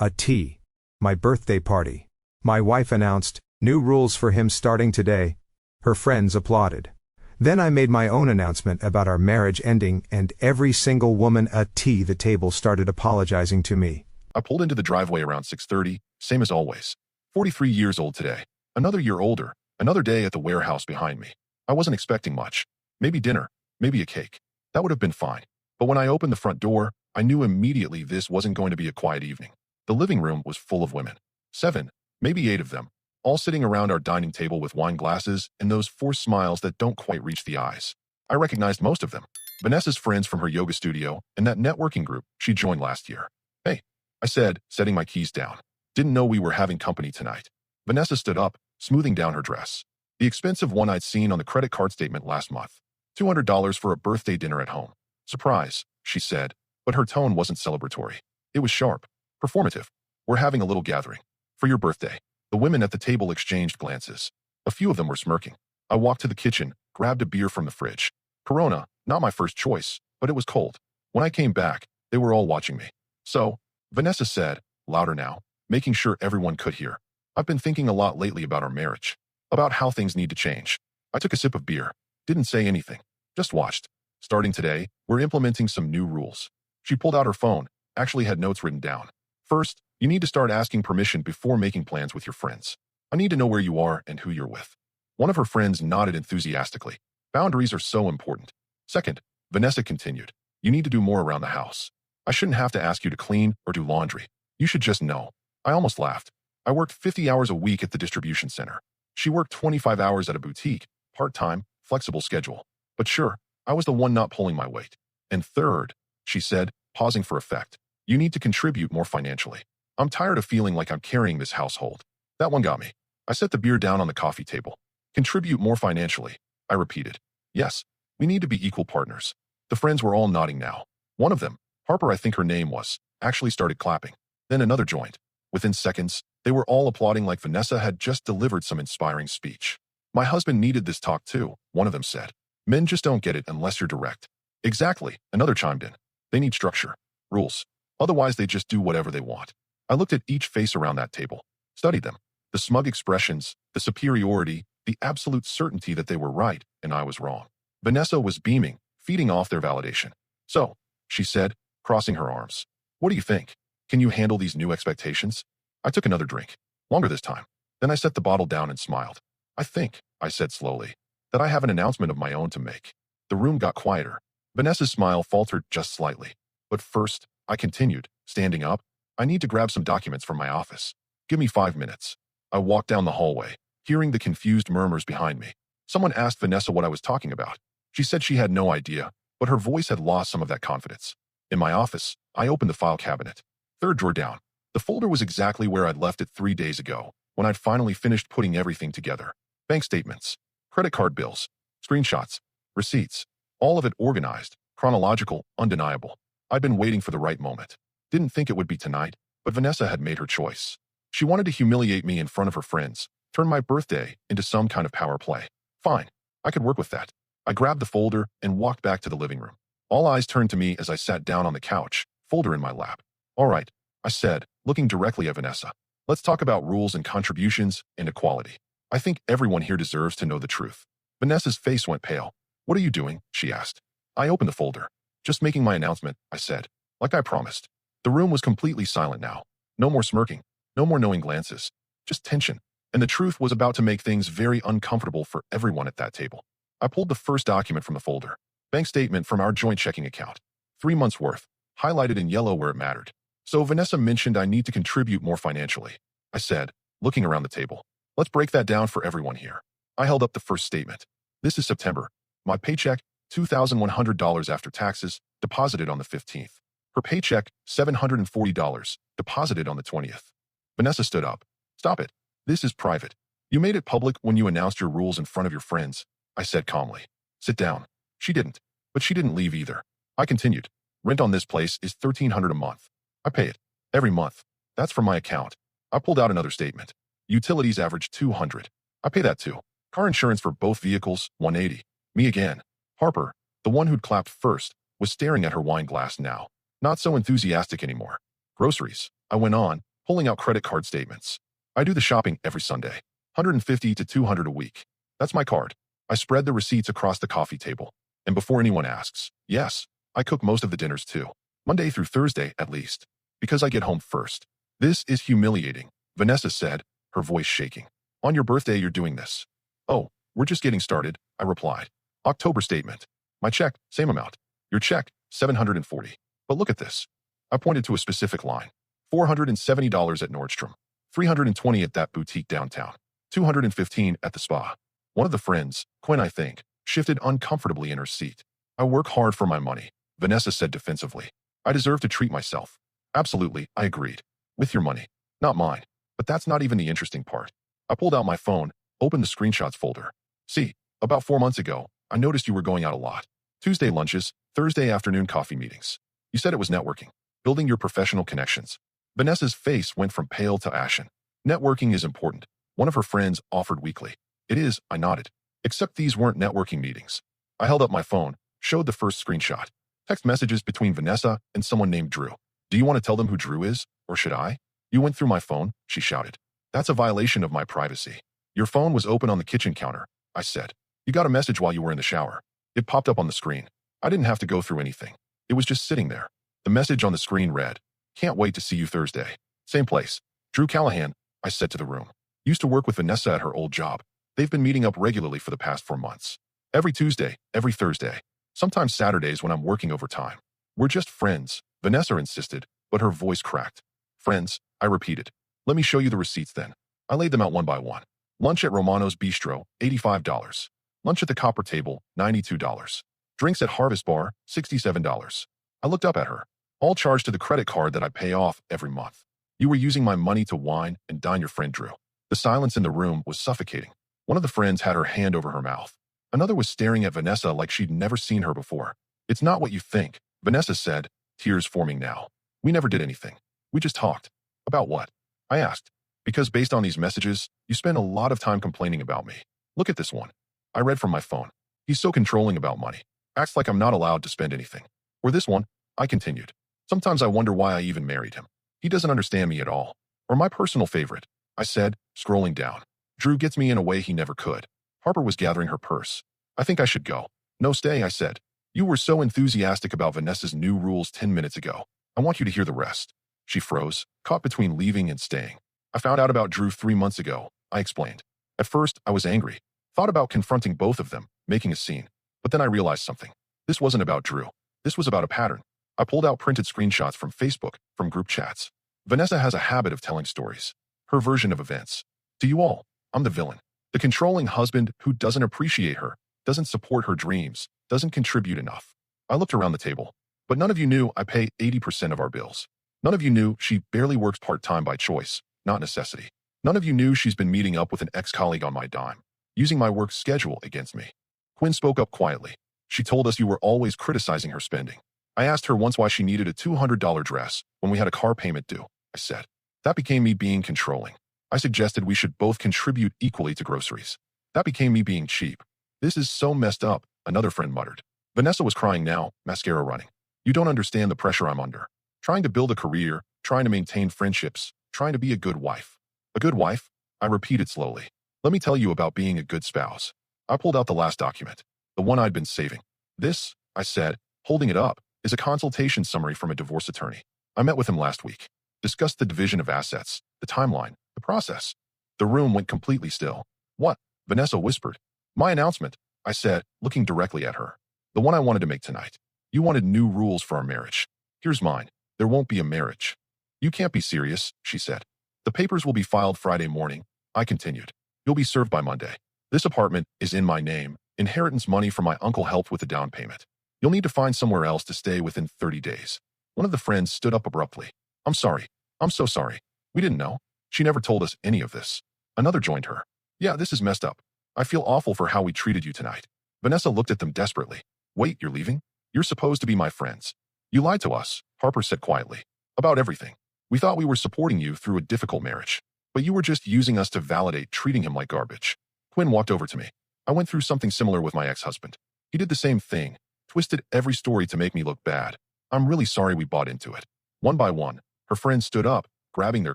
A tea. My birthday party. My wife announced, new rules for him starting today. Her friends applauded. Then I made my own announcement about our marriage ending, and every single woman at the table started apologizing to me. I pulled into the driveway around 6:30, same as always. 43 years old today. Another year older, another day at the warehouse behind me. I wasn't expecting much. Maybe dinner, maybe a cake. That would have been fine. But when I opened the front door, I knew immediately this wasn't going to be a quiet evening. The living room was full of women. 7, maybe 8 of them, all sitting around our dining table with wine glasses and those forced smiles that don't quite reach the eyes. I recognized most of them. Vanessa's friends from her yoga studio and that networking group she joined last year. Hey, I said, setting my keys down. Didn't know we were having company tonight. Vanessa stood up, smoothing down her dress. The expensive one I'd seen on the credit card statement last month. $200 for a birthday dinner at home. Surprise, she said, but her tone wasn't celebratory. It was sharp, performative. We're having a little gathering. For your birthday. The women at the table exchanged glances. A few of them were smirking. I walked to the kitchen, grabbed a beer from the fridge. Corona, not my first choice, but it was cold. When I came back, they were all watching me. So, Vanessa said, louder now, making sure everyone could hear. I've been thinking a lot lately about our marriage, about how things need to change. I took a sip of beer, didn't say anything, just watched. Starting today, we're implementing some new rules. She pulled out her phone, actually had notes written down. First, you need to start asking permission before making plans with your friends. I need to know where you are and who you're with. One of her friends nodded enthusiastically. Boundaries are so important. Second, Vanessa continued, you need to do more around the house. I shouldn't have to ask you to clean or do laundry. You should just know. I almost laughed. I worked 50 hours a week at the distribution center. She worked 25 hours at a boutique, part-time, flexible schedule. But sure, I was the one not pulling my weight. And third, she said, pausing for effect, you need to contribute more financially. I'm tired of feeling like I'm carrying this household. That one got me. I set the beer down on the coffee table. Contribute more financially, I repeated. Yes, we need to be equal partners. The friends were all nodding now. One of them, Harper I think her name was, actually started clapping. Then another joined. Within seconds, they were all applauding like Vanessa had just delivered some inspiring speech. My husband needed this talk too, one of them said. Men just don't get it unless you're direct. Exactly, another chimed in. They need structure, rules. Otherwise they just do whatever they want. I looked at each face around that table, studied them. The smug expressions, the superiority, the absolute certainty that they were right and I was wrong. Vanessa was beaming, feeding off their validation. So, she said, crossing her arms. What do you think? Can you handle these new expectations? I took another drink, longer this time. Then I set the bottle down and smiled. I think, I said slowly, that I have an announcement of my own to make. The room got quieter. Vanessa's smile faltered just slightly. But first, I continued, standing up. I need to grab some documents from my office. Give me 5 minutes. I walked down the hallway, hearing the confused murmurs behind me. Someone asked Vanessa what I was talking about. She said she had no idea, but her voice had lost some of that confidence. In my office, I opened the file cabinet. Third drawer down. The folder was exactly where I'd left it 3 days ago, when I'd finally finished putting everything together. Bank statements, credit card bills, screenshots, receipts, all of it organized, chronological, undeniable. I'd been waiting for the right moment. Didn't think it would be tonight, but Vanessa had made her choice. She wanted to humiliate me in front of her friends, turn my birthday into some kind of power play. Fine, I could work with that. I grabbed the folder and walked back to the living room. All eyes turned to me as I sat down on the couch, folder in my lap. All right, I said, looking directly at Vanessa. Let's talk about rules and contributions and equality. I think everyone here deserves to know the truth. Vanessa's face went pale. What are you doing? She asked. I opened the folder. Just making my announcement, I said, like I promised. The room was completely silent now. No more smirking, no more knowing glances, just tension. And the truth was about to make things very uncomfortable for everyone at that table. I pulled the first document from the folder. Bank statement from our joint checking account. 3 months worth, highlighted in yellow where it mattered. So Vanessa mentioned I need to contribute more financially. I said, looking around the table. Let's break that down for everyone here. I held up the first statement. This is September. My paycheck, $2,100 after taxes, deposited on the 15th. Her paycheck, $740, deposited on the 20th. Vanessa stood up. Stop it. This is private. You made it public when you announced your rules in front of your friends, I said calmly. Sit down. She didn't. But she didn't leave either. I continued. Rent on this place is $1,300 a month. I pay it. Every month. That's from my account. I pulled out another statement. Utilities average $200. I pay that too. Car insurance for both vehicles, $180. Me again. Harper, the one who'd clapped first, was staring at her wine glass now. Not so enthusiastic anymore. Groceries. I went on, pulling out credit card statements. I do the shopping every Sunday. 150 to 200 a week. That's my card. I spread the receipts across the coffee table. And before anyone asks, yes, I cook most of the dinners too. Monday through Thursday, at least. Because I get home first. This is humiliating, Vanessa said, her voice shaking. On your birthday, you're doing this. Oh, we're just getting started, I replied. October statement. My check, same amount. Your check, $740. But look at this. I pointed to a specific line. $470 at Nordstrom. $320 at that boutique downtown. $215 at the spa. One of the friends, Quinn I think, shifted uncomfortably in her seat. I work hard for my money, Vanessa said defensively. I deserve to treat myself. Absolutely, I agreed. With your money. Not mine. But that's not even the interesting part. I pulled out my phone, opened the screenshots folder. See, about 4 months ago, I noticed you were going out a lot. Tuesday lunches, Thursday afternoon coffee meetings. You said it was networking, building your professional connections. Vanessa's face went from pale to ashen. Networking is important. One of her friends offered weekly. It is, I nodded. Except these weren't networking meetings. I held up my phone, showed the first screenshot. Text messages between Vanessa and someone named Drew. Do you want to tell them who Drew is, or should I? You went through my phone, she shouted. That's a violation of my privacy. Your phone was open on the kitchen counter, I said. You got a message while you were in the shower. It popped up on the screen. I didn't have to go through anything. It was just sitting there. The message on the screen read, can't wait to see you Thursday. Same place. Drew Callahan, I said to the room. Used to work with Vanessa at her old job. They've been meeting up regularly for the past 4 months. Every Tuesday, every Thursday. Sometimes Saturdays when I'm working overtime. We're just friends, Vanessa insisted, but her voice cracked. Friends, I repeated. Let me show you the receipts then. I laid them out one by one. Lunch at Romano's Bistro, $85. Lunch at the Copper Table, $92. Drinks at Harvest Bar, $67. I looked up at her. All charged to the credit card that I pay off every month. You were using my money to wine and dine your friend Drew. The silence in the room was suffocating. One of the friends had her hand over her mouth. Another was staring at Vanessa like she'd never seen her before. It's not what you think, Vanessa said, tears forming now. We never did anything. We just talked. About what? I asked. Because based on these messages, you spend a lot of time complaining about me. Look at this one. I read from my phone. He's so controlling about money. Acts like I'm not allowed to spend anything. Or this one, I continued. Sometimes I wonder why I even married him. He doesn't understand me at all. Or my personal favorite, I said, scrolling down. Drew gets me in a way he never could. Harper was gathering her purse. I think I should go. No, stay, I said. You were so enthusiastic about Vanessa's new rules 10 minutes ago. I want you to hear the rest. She froze, caught between leaving and staying. I found out about Drew 3 months ago, I explained. At first, I was angry. Thought about confronting both of them, making a scene. But then I realized something. This wasn't about Drew. This was about a pattern. I pulled out printed screenshots from Facebook, from group chats. Vanessa has a habit of telling stories. Her version of events. To you all, I'm the villain. The controlling husband who doesn't appreciate her, doesn't support her dreams, doesn't contribute enough. I looked around the table. But none of you knew I pay 80% of our bills. None of you knew she barely works part-time by choice, not necessity. None of you knew she's been meeting up with an ex-colleague on my dime, using my work schedule against me. Quinn spoke up quietly. She told us you were always criticizing her spending. I asked her once why she needed a $200 dress when we had a car payment due, I said. That became me being controlling. I suggested we should both contribute equally to groceries. That became me being cheap. This is so messed up, another friend muttered. Vanessa was crying now, mascara running. You don't understand the pressure I'm under. Trying to build a career, trying to maintain friendships, trying to be a good wife. A good wife? I repeated slowly. Let me tell you about being a good spouse. I pulled out the last document, the one I'd been saving. This, I said, holding it up, is a consultation summary from a divorce attorney. I met with him last week. Discussed the division of assets, the timeline, the process. The room went completely still. What? Vanessa whispered. My announcement, I said, looking directly at her. The one I wanted to make tonight. You wanted new rules for our marriage. Here's mine. There won't be a marriage. You can't be serious, she said. The papers will be filed Friday morning, I continued. You'll be served by Monday. This apartment is in my name. Inheritance money from my uncle helped with the down payment. You'll need to find somewhere else to stay within 30 days. One of the friends stood up abruptly. I'm sorry. I'm so sorry. We didn't know. She never told us any of this. Another joined her. Yeah, this is messed up. I feel awful for how we treated you tonight. Vanessa looked at them desperately. Wait, you're leaving? You're supposed to be my friends. You lied to us, Harper said quietly. About everything. We thought we were supporting you through a difficult marriage. But you were just using us to validate treating him like garbage. Quinn walked over to me. I went through something similar with my ex-husband. He did the same thing. Twisted every story to make me look bad. I'm really sorry we bought into it. One by one, her friends stood up, grabbing their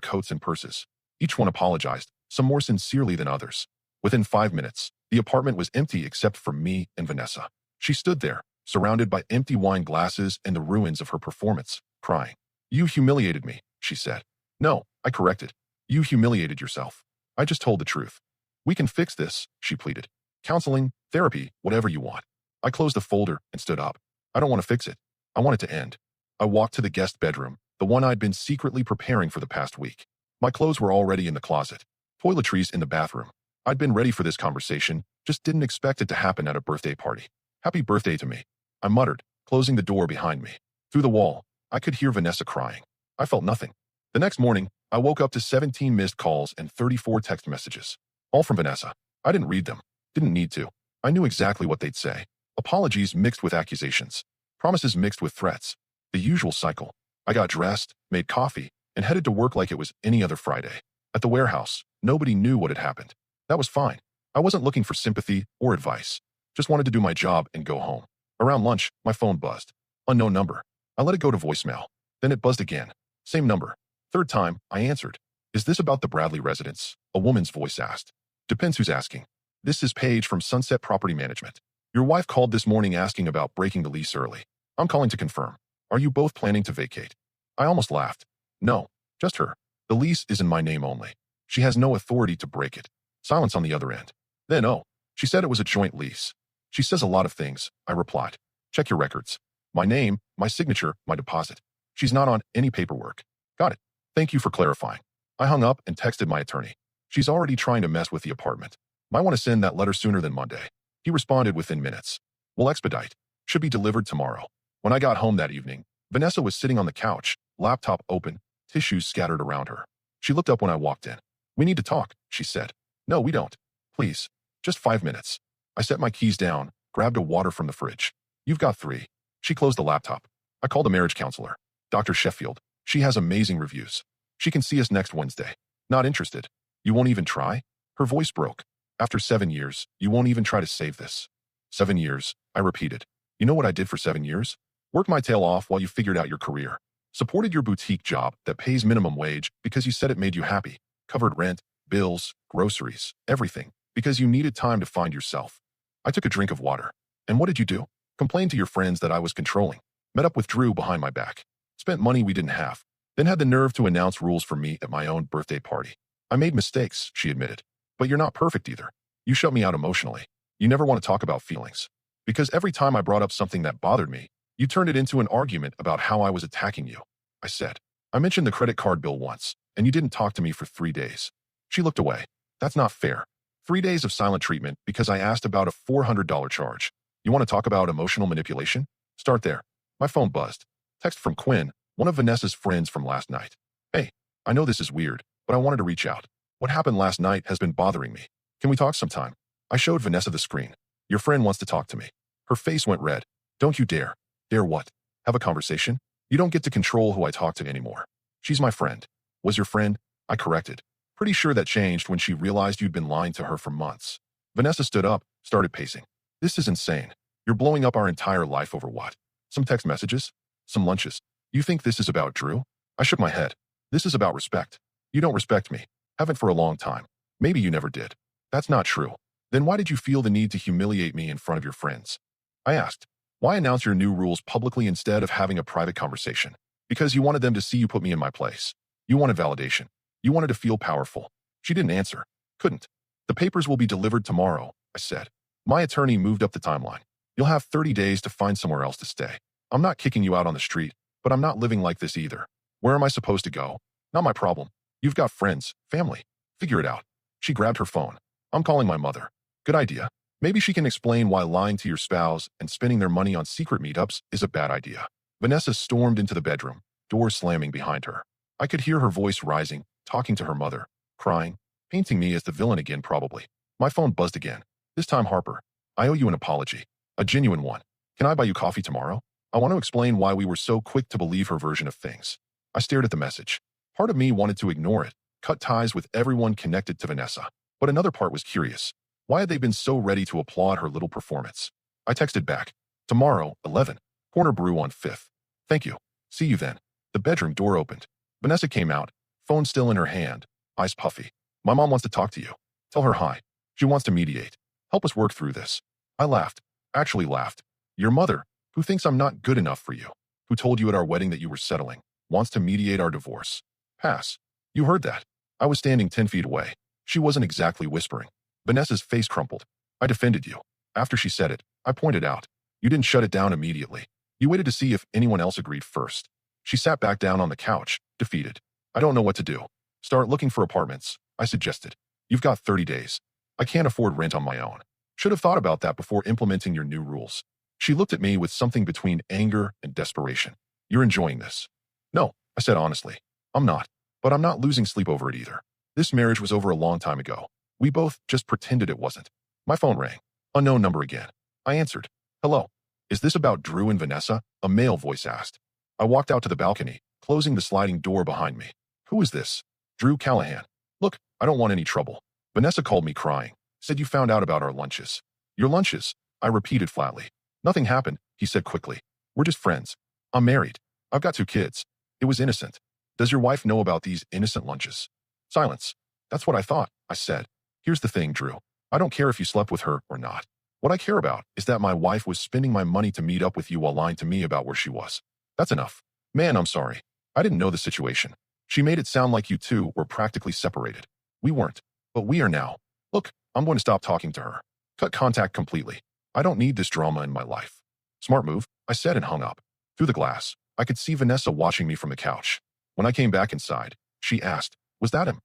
coats and purses. Each one apologized, some more sincerely than others. Within 5 minutes, the apartment was empty except for me and Vanessa. She stood there, surrounded by empty wine glasses and the ruins of her performance, crying. "You humiliated me," she said. "No," I corrected. "You humiliated yourself. I just told the truth." "We can fix this," she pleaded. "Counseling, therapy, whatever you want." I closed the folder and stood up. "I don't want to fix it. I want it to end." I walked to the guest bedroom, the one I'd been secretly preparing for the past week. My clothes were already in the closet. Toiletries in the bathroom. I'd been ready for this conversation, just didn't expect it to happen at a birthday party. "Happy birthday to me," I muttered, closing the door behind me. Through the wall, I could hear Vanessa crying. I felt nothing. The next morning, I woke up to 17 missed calls and 34 text messages. All from Vanessa. I didn't read them. Didn't need to. I knew exactly what they'd say. Apologies mixed with accusations. Promises mixed with threats. The usual cycle. I got dressed, made coffee, and headed to work like it was any other Friday. At the warehouse, nobody knew what had happened. That was fine. I wasn't looking for sympathy or advice. Just wanted to do my job and go home. Around lunch, my phone buzzed. Unknown number. I let it go to voicemail. Then it buzzed again. Same number. Third time, I answered. "Is this about the Bradley residence?" A woman's voice asked. "Depends who's asking." "This is Paige from Sunset Property Management. Your wife called this morning asking about breaking the lease early. I'm calling to confirm. Are you both planning to vacate?" I almost laughed. "No, just her. The lease is in my name only. She has no authority to break it." Silence on the other end. Then, "Oh, she said it was a joint lease." "She says a lot of things," I replied. "Check your records. My name, my signature, my deposit. She's not on any paperwork." "Got it. Thank you for clarifying." I hung up and texted my attorney. "She's already trying to mess with the apartment. Might want to send that letter sooner than Monday." He responded within minutes. "We'll expedite. Should be delivered tomorrow." When I got home that evening, Vanessa was sitting on the couch, laptop open, tissues scattered around her. She looked up when I walked in. "We need to talk," she said. "No, we don't. Please. Just 5 minutes." I set my keys down, grabbed a water from the fridge. "You've got 3. She closed the laptop. I called a marriage counselor. Dr. Sheffield. She has amazing reviews. She can see us next Wednesday. Not interested. You won't even try?" Her voice broke. "After 7 years, you won't even try to save this." 7 years, I repeated. "You know what I did for 7 years? Worked my tail off while you figured out your career. Supported your boutique job that pays minimum wage because you said it made you happy. Covered rent, bills, groceries, everything, because you needed time to find yourself." I took a drink of water. "And what did you do?" "Complained to your friends that I was controlling. Met up with Drew behind my back. Spent money we didn't have. Then had the nerve to announce rules for me at my own birthday party. I made mistakes," she admitted. "But you're not perfect either. You shut me out emotionally. You never want to talk about feelings. Because every time I brought up something that bothered me, you turned it into an argument about how I was attacking you." I said. "I mentioned the credit card bill once, and you didn't talk to me for 3 days. She looked away. "That's not fair. 3 days of silent treatment because I asked about a $400 charge. You want to talk about emotional manipulation? Start there." My phone buzzed. Text from Quinn, one of Vanessa's friends from last night. "Hey, I know this is weird, but I wanted to reach out. What happened last night has been bothering me. Can we talk sometime?" I showed Vanessa the screen. "Your friend wants to talk to me." Her face went red. "Don't you dare." "Dare what? Have a conversation? You don't get to control who I talk to anymore." "She's my friend." "Was your friend?" I corrected. Pretty sure that changed when she realized you'd been lying to her for months. Vanessa stood up, started pacing. "This is insane. You're blowing up our entire life over what? Some text messages? Some lunches? You think this is about Drew?" I shook my head. "This is about respect. You don't respect me. Haven't for a long time. Maybe you never did." "That's not true." "Then why did you feel the need to humiliate me in front of your friends?" I asked. "Why announce your new rules publicly instead of having a private conversation?" "Because you wanted them to see you put me in my place. You wanted validation. You wanted to feel powerful." She didn't answer. Couldn't. "The papers will be delivered tomorrow," I said. My attorney moved up the timeline. "You'll have 30 days to find somewhere else to stay. I'm not kicking you out on the street, but I'm not living like this either. Where am I supposed to go? Not my problem. You've got friends, family. Figure it out." She grabbed her phone. "I'm calling my mother." Good idea. Maybe she can explain why lying to your spouse and spending their money on secret meetups is a bad idea. Vanessa stormed into the bedroom, door slamming behind her. I could hear her voice rising, talking to her mother, crying, painting me as the villain again probably. My phone buzzed again. This time Harper. "I owe you an apology. A genuine one. Can I buy you coffee tomorrow? I want to explain why we were so quick to believe her version of things." I stared at the message. Part of me wanted to ignore it, cut ties with everyone connected to Vanessa. But another part was curious. Why had they been so ready to applaud her little performance? I texted back. "Tomorrow, 11. Corner Brew on 5th. Thank you. See you then." The bedroom door opened. Vanessa came out, phone still in her hand, eyes puffy. My mom wants to talk to you. Tell her hi. She wants to mediate. Help us work through this. I laughed. Actually laughed. Your mother, who thinks I'm not good enough for you, who told you at our wedding that you were settling, wants to mediate our divorce. Pass. You heard that. I was standing 10 feet away. She wasn't exactly whispering. Vanessa's face crumpled. I defended you. After she said it, I pointed out. You didn't shut it down immediately. You waited to see if anyone else agreed first. She sat back down on the couch, defeated. I don't know what to do. Start looking for apartments, I suggested. You've got 30 days. I can't afford rent on my own. Should have thought about that before implementing your new rules. She looked at me with something between anger and desperation. You're enjoying this? No, I said honestly. I'm not. But I'm not losing sleep over it either. This marriage was over a long time ago. We both just pretended it wasn't. My phone rang. Unknown number again. I answered. Hello. Is this about Drew and Vanessa? A male voice asked. I walked out to the balcony, closing the sliding door behind me. Who is this? Drew Callahan. Look, I don't want any trouble. Vanessa called me crying. Said you found out about our lunches. Your lunches? I repeated flatly. Nothing happened, he said quickly. We're just friends. I'm married. I've got 2 kids. It was innocent. Does your wife know about these innocent lunches? Silence. That's what I thought, I said. Here's the thing, Drew. I don't care if you slept with her or not. What I care about is that my wife was spending my money to meet up with you while lying to me about where she was. That's enough. Man, I'm sorry. I didn't know the situation. She made it sound like you two were practically separated. We weren't. But we are now. Look, I'm going to stop talking to her. Cut contact completely. I don't need this drama in my life. Smart move, I said and hung up. Through the glass, I could see Vanessa watching me from the couch. When I came back inside, she asked, was that him?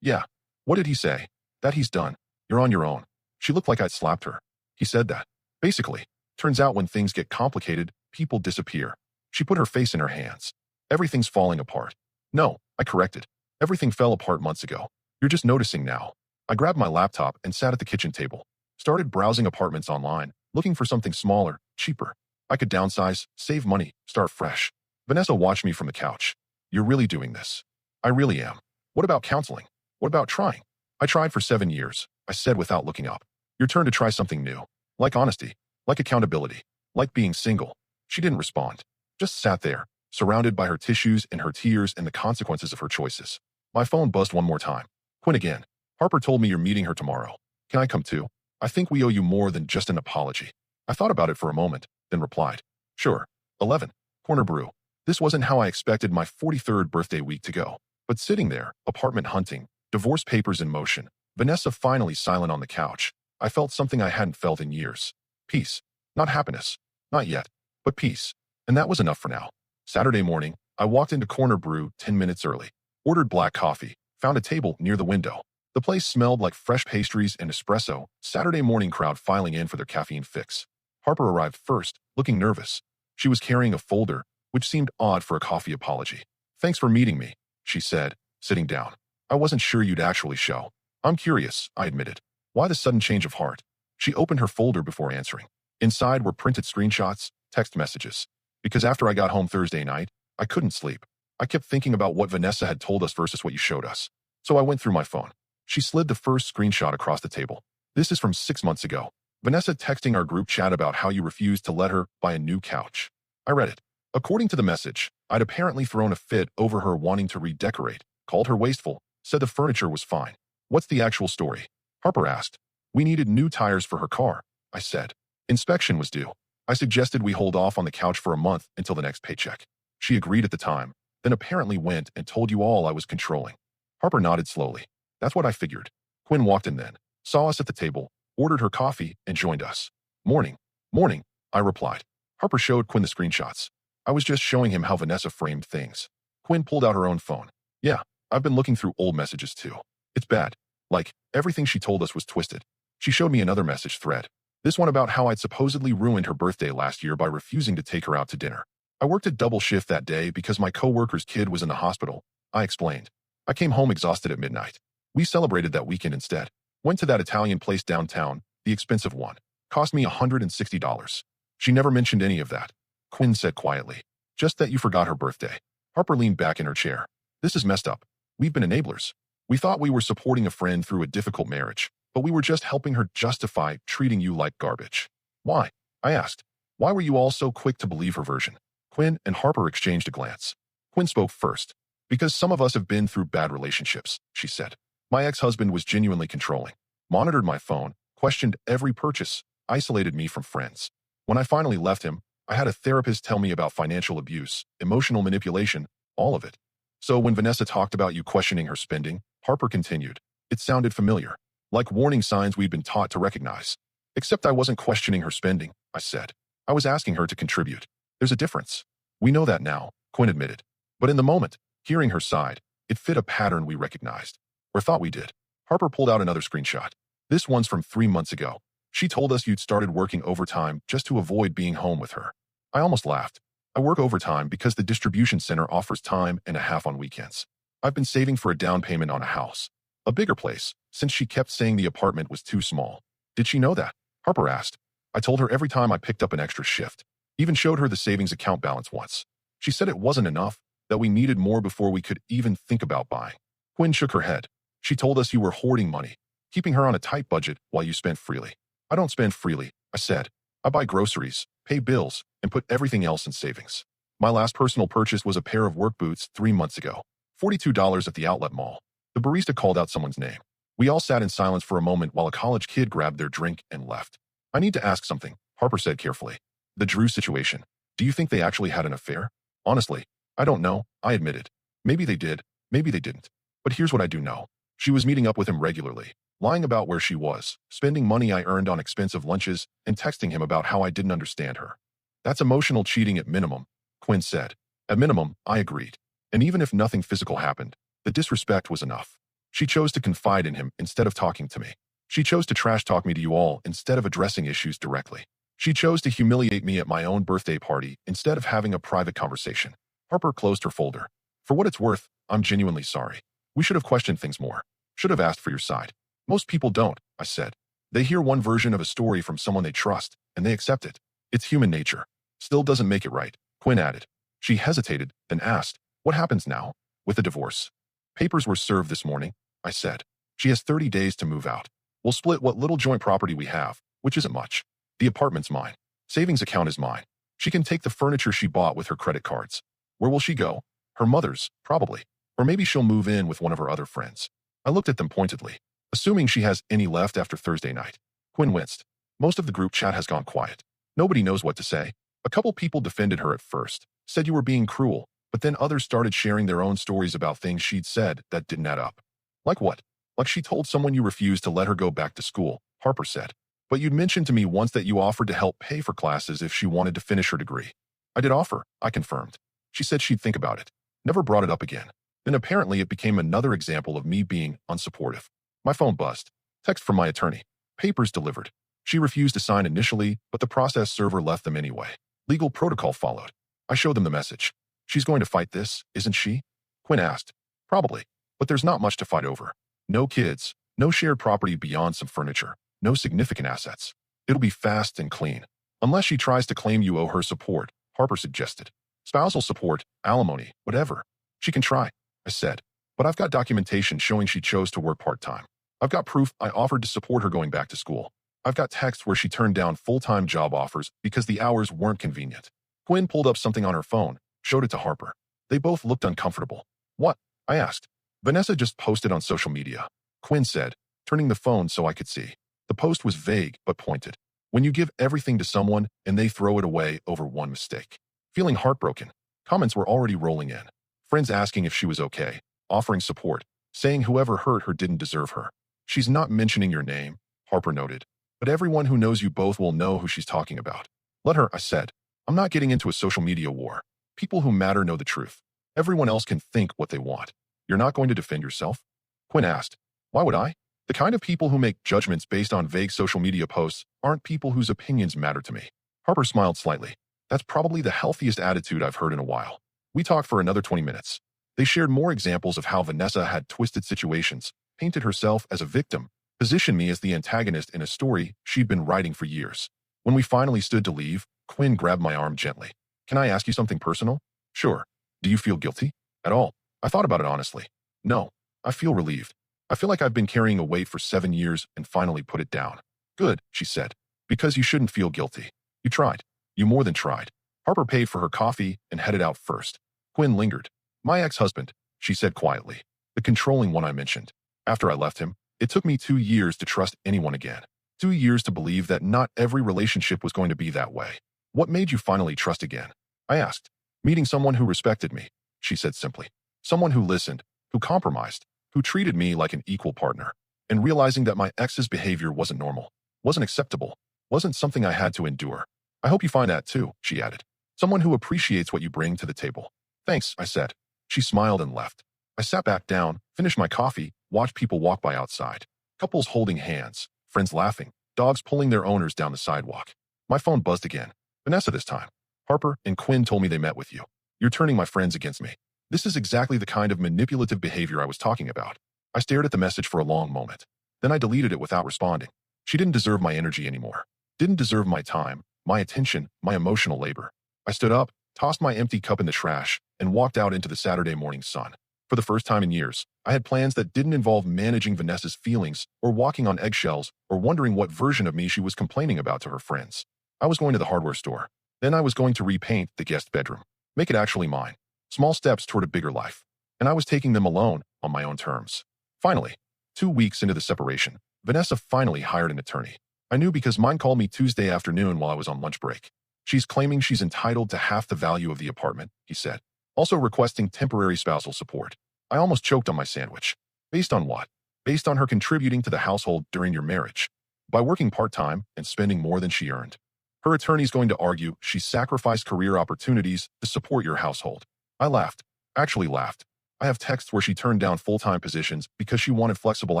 Yeah. What did he say? That he's done. You're on your own. She looked like I'd slapped her. He said that. Basically, turns out when things get complicated, people disappear. She put her face in her hands. Everything's falling apart. No, I corrected. Everything fell apart months ago. You're just noticing now. I grabbed my laptop and sat at the kitchen table. Started browsing apartments online, looking for something smaller, cheaper. I could downsize, save money, start fresh. Vanessa watched me from the couch. You're really doing this. I really am. What about counseling? What about trying? I tried for 7 years, I said without looking up. Your turn to try something new. Like honesty. Like accountability. Like being single. She didn't respond. Just sat there, surrounded by her tissues and her tears and the consequences of her choices. My phone buzzed one more time. Quinn again. Harper told me you're meeting her tomorrow. Can I come too? I think we owe you more than just an apology. I thought about it for a moment, then replied. Sure. 11. Corner brew. This wasn't how I expected my 43rd birthday week to go. But sitting there, apartment hunting, divorce papers in motion, Vanessa finally silent on the couch, I felt something I hadn't felt in years. Peace. Not happiness. Not yet. But peace. And that was enough for now. Saturday morning, I walked into Corner Brew 10 minutes early. Ordered black coffee. Found a table near the window. The place smelled like fresh pastries and espresso. Saturday morning crowd filing in for their caffeine fix. Harper arrived first, looking nervous. She was carrying a folder, which seemed odd for a coffee apology. Thanks for meeting me, she said, sitting down. I wasn't sure you'd actually show. I'm curious, I admitted. Why the sudden change of heart? She opened her folder before answering. Inside were printed screenshots, text messages. Because after I got home Thursday night, I couldn't sleep. I kept thinking about what Vanessa had told us versus what you showed us. So I went through my phone. She slid the first screenshot across the table. This is from 6 months ago. Vanessa texting our group chat about how you refused to let her buy a new couch. I read it. According to the message, I'd apparently thrown a fit over her wanting to redecorate, called her wasteful, said the furniture was fine. What's the actual story? Harper asked. We needed new tires for her car, I said. Inspection was due. I suggested we hold off on the couch for a month until the next paycheck. She agreed at the time, then apparently went and told you all I was controlling. Harper nodded slowly. That's what I figured. Quinn walked in then, saw us at the table, ordered her coffee, and joined us. Morning. Morning, I replied. Harper showed Quinn the screenshots. I was just showing him how Vanessa framed things. Quinn pulled out her own phone. Yeah, I've been looking through old messages too. It's bad. Like, everything she told us was twisted. She showed me another message thread. This one about how I'd supposedly ruined her birthday last year by refusing to take her out to dinner. I worked a double shift that day because my coworker's kid was in the hospital, I explained. I came home exhausted at midnight. We celebrated that weekend instead. Went to that Italian place downtown, the expensive one. Cost me $160. She never mentioned any of that. Quinn said quietly. Just that you forgot her birthday. Harper leaned back in her chair. This is messed up. We've been enablers. We thought we were supporting a friend through a difficult marriage, but we were just helping her justify treating you like garbage. Why? I asked. Why were you all so quick to believe her version? Quinn and Harper exchanged a glance. Quinn spoke first. Because some of us have been through bad relationships, she said. My ex-husband was genuinely controlling, monitored my phone, questioned every purchase, isolated me from friends. When I finally left him, I had a therapist tell me about financial abuse, emotional manipulation, all of it. So when Vanessa talked about you questioning her spending, Harper continued, it sounded familiar, like warning signs we'd been taught to recognize. Except I wasn't questioning her spending, I said. I was asking her to contribute. There's a difference. We know that now, Quinn admitted. But in the moment, hearing her side, it fit a pattern we recognized. Or thought we did. Harper pulled out another screenshot. This one's from 3 months ago. She told us you'd started working overtime just to avoid being home with her. I almost laughed. I work overtime because the distribution center offers time and a half on weekends. I've been saving for a down payment on a house. A bigger place, since she kept saying the apartment was too small. Did she know that? Harper asked. I told her every time I picked up an extra shift. Even showed her the savings account balance once. She said it wasn't enough, that we needed more before we could even think about buying. Quinn shook her head. She told us you were hoarding money, keeping her on a tight budget while you spent freely. I don't spend freely, I said. I buy groceries, pay bills, and put everything else in savings. My last personal purchase was a pair of work boots 3 months ago. $42 at the outlet mall. The barista called out someone's name. We all sat in silence for a moment while a college kid grabbed their drink and left. I need to ask something, Harper said carefully. The Drew situation. Do you think they actually had an affair? Honestly, I don't know, I admitted. Maybe they did, maybe they didn't. But here's what I do know. She was meeting up with him regularly, lying about where she was, spending money I earned on expensive lunches, and texting him about how I didn't understand her. That's emotional cheating at minimum, Quinn said. At minimum, I agreed. And even if nothing physical happened, the disrespect was enough. She chose to confide in him instead of talking to me. She chose to trash talk me to you all instead of addressing issues directly. She chose to humiliate me at my own birthday party instead of having a private conversation. Harper closed her folder. For what it's worth, I'm genuinely sorry. We should have questioned things more. Should have asked for your side. Most people don't, I said. They hear one version of a story from someone they trust, and they accept it. It's human nature. Still doesn't make it right, Quinn added. She hesitated, then asked, what happens now? With the divorce? Papers were served this morning, I said. She has 30 days to move out. We'll split what little joint property we have, which isn't much. The apartment's mine. Savings account is mine. She can take the furniture she bought with her credit cards. Where will she go? Her mother's, probably. Or maybe she'll move in with one of her other friends. I looked at them pointedly, assuming she has any left after Thursday night. Quinn winced. Most of the group chat has gone quiet. Nobody knows what to say. A couple people defended her at first, said you were being cruel, but then others started sharing their own stories about things she'd said that didn't add up. Like what? Like she told someone you refused to let her go back to school, Harper said. But you'd mentioned to me once that you offered to help pay for classes if she wanted to finish her degree. I did offer, I confirmed. She said she'd think about it. Never brought it up again. Then apparently it became another example of me being unsupportive. My phone buzzed. Text from my attorney. Papers delivered. She refused to sign initially, but the process server left them anyway. Legal protocol followed. I showed them the message. She's going to fight this, isn't she? Quinn asked. Probably. But there's not much to fight over. No kids, no shared property beyond some furniture, no significant assets. It'll be fast and clean. Unless she tries to claim you owe her support, Harper suggested. Spousal support, alimony, whatever. She can try, I said. But I've got documentation showing she chose to work part-time. I've got proof I offered to support her going back to school. I've got texts where she turned down full-time job offers because the hours weren't convenient. Quinn pulled up something on her phone, showed it to Harper. They both looked uncomfortable. What? I asked. Vanessa just posted on social media, Quinn said, turning the phone so I could see. The post was vague but pointed. When you give everything to someone and they throw it away over one mistake. Feeling heartbroken, comments were already rolling in. Friends asking if she was okay, offering support, saying whoever hurt her didn't deserve her. She's not mentioning your name, Harper noted, but everyone who knows you both will know who she's talking about. Let her, I said. I'm not getting into a social media war. People who matter know the truth. Everyone else can think what they want. You're not going to defend yourself? Quinn asked. Why would I? The kind of people who make judgments based on vague social media posts aren't people whose opinions matter to me. Harper smiled slightly. That's probably the healthiest attitude I've heard in a while. We talked for another 20 minutes. They shared more examples of how Vanessa had twisted situations, painted herself as a victim, positioned me as the antagonist in a story she'd been writing for years. When we finally stood to leave, Quinn grabbed my arm gently. Can I ask you something personal? Sure. Do you feel guilty? At all? I thought about it honestly. No. I feel relieved. I feel like I've been carrying a weight for 7 years and finally put it down. Good, she said. Because you shouldn't feel guilty. You tried. You more than tried. Harper paid for her coffee and headed out first. Quinn lingered. My ex-husband, she said quietly. The controlling one I mentioned. After I left him, it took me 2 years to trust anyone again. 2 years to believe that not every relationship was going to be that way. What made you finally trust again? I asked. Meeting someone who respected me, she said simply. Someone who listened, who compromised, who treated me like an equal partner. And realizing that my ex's behavior wasn't normal, wasn't acceptable, wasn't something I had to endure. I hope you find that too, she added. Someone who appreciates what you bring to the table. Thanks, I said. She smiled and left. I sat back down, finished my coffee, watched people walk by outside. Couples holding hands, friends laughing, dogs pulling their owners down the sidewalk. My phone buzzed again. Vanessa this time. Harper and Quinn told me they met with you. You're turning my friends against me. This is exactly the kind of manipulative behavior I was talking about. I stared at the message for a long moment. Then I deleted it without responding. She didn't deserve my energy anymore. Didn't deserve my time, my attention, my emotional labor. I stood up, tossed my empty cup in the trash, and walked out into the Saturday morning sun. For the first time in years, I had plans that didn't involve managing Vanessa's feelings or walking on eggshells or wondering what version of me she was complaining about to her friends. I was going to the hardware store. Then I was going to repaint the guest bedroom. Make it actually mine. Small steps toward a bigger life. And I was taking them alone, on my own terms. Finally, 2 weeks into the separation, Vanessa finally hired an attorney. I knew because mine called me Tuesday afternoon while I was on lunch break. She's claiming she's entitled to half the value of the apartment, he said, also requesting temporary spousal support. I almost choked on my sandwich. Based on what? Based on her contributing to the household during your marriage. By working part-time and spending more than she earned. Her attorney's going to argue she sacrificed career opportunities to support your household. I laughed. Actually laughed. I have texts where she turned down full-time positions because she wanted flexible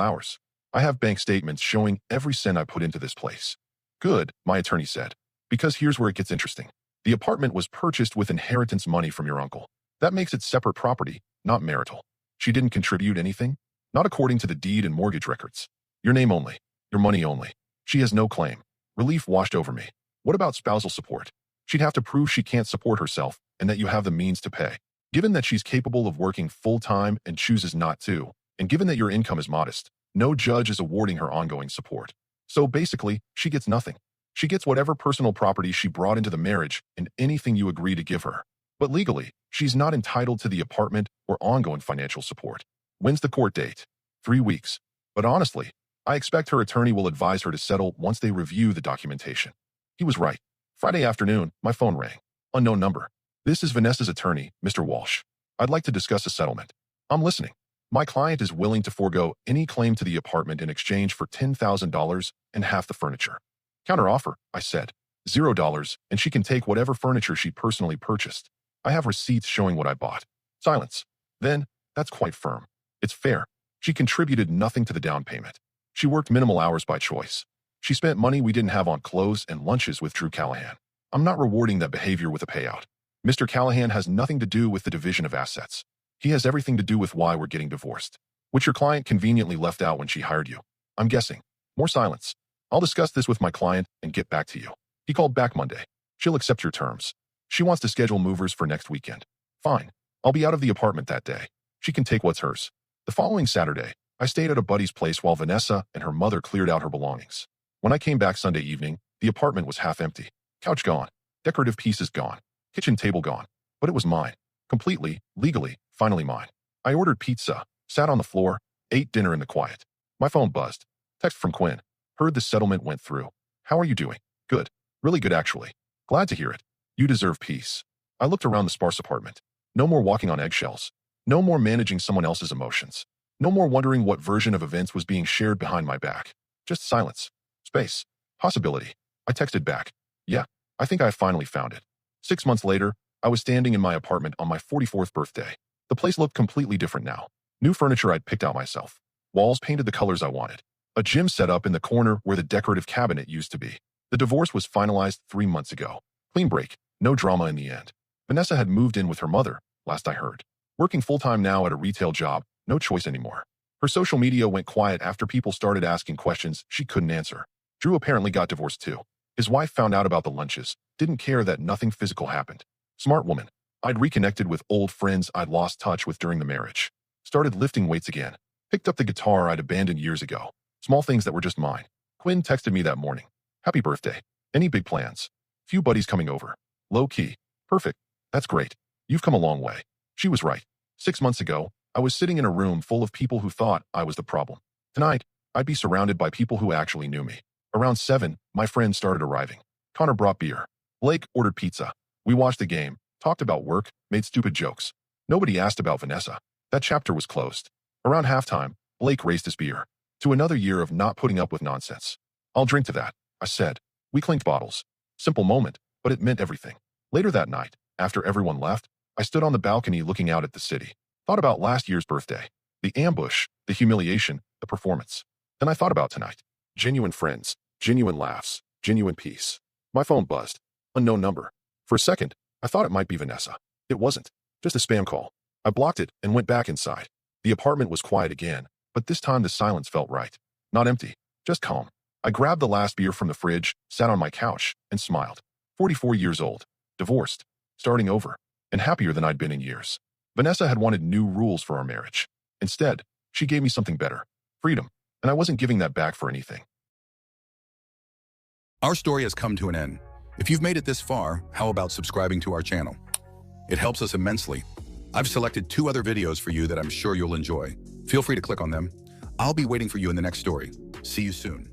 hours. I have bank statements showing every cent I put into this place. Good, my attorney said. Because here's where it gets interesting. The apartment was purchased with inheritance money from your uncle. That makes it separate property, not marital. She didn't contribute anything? Not according to the deed and mortgage records. Your name only. Your money only. She has no claim. Relief washed over me. What about spousal support? She'd have to prove she can't support herself and that you have the means to pay. Given that she's capable of working full-time and chooses not to, and given that your income is modest, no judge is awarding her ongoing support. So basically, she gets nothing. She gets whatever personal property she brought into the marriage and anything you agree to give her. But legally, she's not entitled to the apartment or ongoing financial support. When's the court date? 3 weeks. But honestly, I expect her attorney will advise her to settle once they review the documentation. He was right. Friday afternoon, my phone rang. Unknown number. This is Vanessa's attorney, Mr. Walsh. I'd like to discuss a settlement. I'm listening. My client is willing to forego any claim to the apartment in exchange for $10,000 and half the furniture. Counteroffer, I said. $0, and she can take whatever furniture she personally purchased. I have receipts showing what I bought. Silence. Then, that's quite firm. It's fair. She contributed nothing to the down payment. She worked minimal hours by choice. She spent money we didn't have on clothes and lunches with Drew Callahan. I'm not rewarding that behavior with a payout. Mr. Callahan has nothing to do with the division of assets. He has everything to do with why we're getting divorced, which your client conveniently left out when she hired you. I'm guessing. More silence. I'll discuss this with my client and get back to you. He called back Monday. She'll accept your terms. She wants to schedule movers for next weekend. Fine. I'll be out of the apartment that day. She can take what's hers. The following Saturday, I stayed at a buddy's place while Vanessa and her mother cleared out her belongings. When I came back Sunday evening, the apartment was half empty. Couch gone. Decorative pieces gone. Kitchen table gone. But it was mine. Completely, legally, finally mine. I ordered pizza, sat on the floor, ate dinner in the quiet. My phone buzzed. Text from Quinn. Heard the settlement went through. How are you doing? Good. Really good actually. Glad to hear it. You deserve peace. I looked around the sparse apartment. No more walking on eggshells. No more managing someone else's emotions. No more wondering what version of events was being shared behind my back. Just silence. Space. Possibility. I texted back. Yeah, I think I finally found it. 6 months later, I was standing in my apartment on my 44th birthday. The place looked completely different now. New furniture I'd picked out myself. Walls painted the colors I wanted. A gym set up in the corner where the decorative cabinet used to be. The divorce was finalized 3 months ago. Clean break. No drama in the end. Vanessa had moved in with her mother, last I heard. Working full-time now at a retail job, no choice anymore. Her social media went quiet after people started asking questions she couldn't answer. Drew apparently got divorced too. His wife found out about the lunches, didn't care that nothing physical happened. Smart woman. I'd reconnected with old friends I'd lost touch with during the marriage. Started lifting weights again. Picked up the guitar I'd abandoned years ago. Small things that were just mine. Quinn texted me that morning. Happy birthday. Any big plans? Few buddies coming over. Low key. Perfect. That's great. You've come a long way. She was right. 6 months ago, I was sitting in a room full of people who thought I was the problem. Tonight, I'd be surrounded by people who actually knew me. Around 7, my friends started arriving. Connor brought beer. Blake ordered pizza. We watched the game, talked about work, made stupid jokes. Nobody asked about Vanessa. That chapter was closed. Around halftime, Blake raised his beer. To another year of not putting up with nonsense. I'll drink to that, I said. We clinked bottles. Simple moment, but it meant everything. Later that night, after everyone left, I stood on the balcony looking out at the city. Thought about last year's birthday. The ambush, the humiliation, the performance. Then I thought about tonight. Genuine friends, genuine laughs, genuine peace. My phone buzzed. Unknown number. For a second, I thought it might be Vanessa. It wasn't. Just a spam call. I blocked it and went back inside. The apartment was quiet again, but this time the silence felt right. Not empty, just calm. I grabbed the last beer from the fridge, sat on my couch, and smiled. 44 years old, divorced, starting over, and happier than I'd been in years. Vanessa had wanted new rules for our marriage. Instead, she gave me something better. Freedom. And I wasn't giving that back for anything. Our story has come to an end. If you've made it this far, how about subscribing to our channel? It helps us immensely. I've selected 2 other videos for you that I'm sure you'll enjoy. Feel free to click on them. I'll be waiting for you in the next story. See you soon.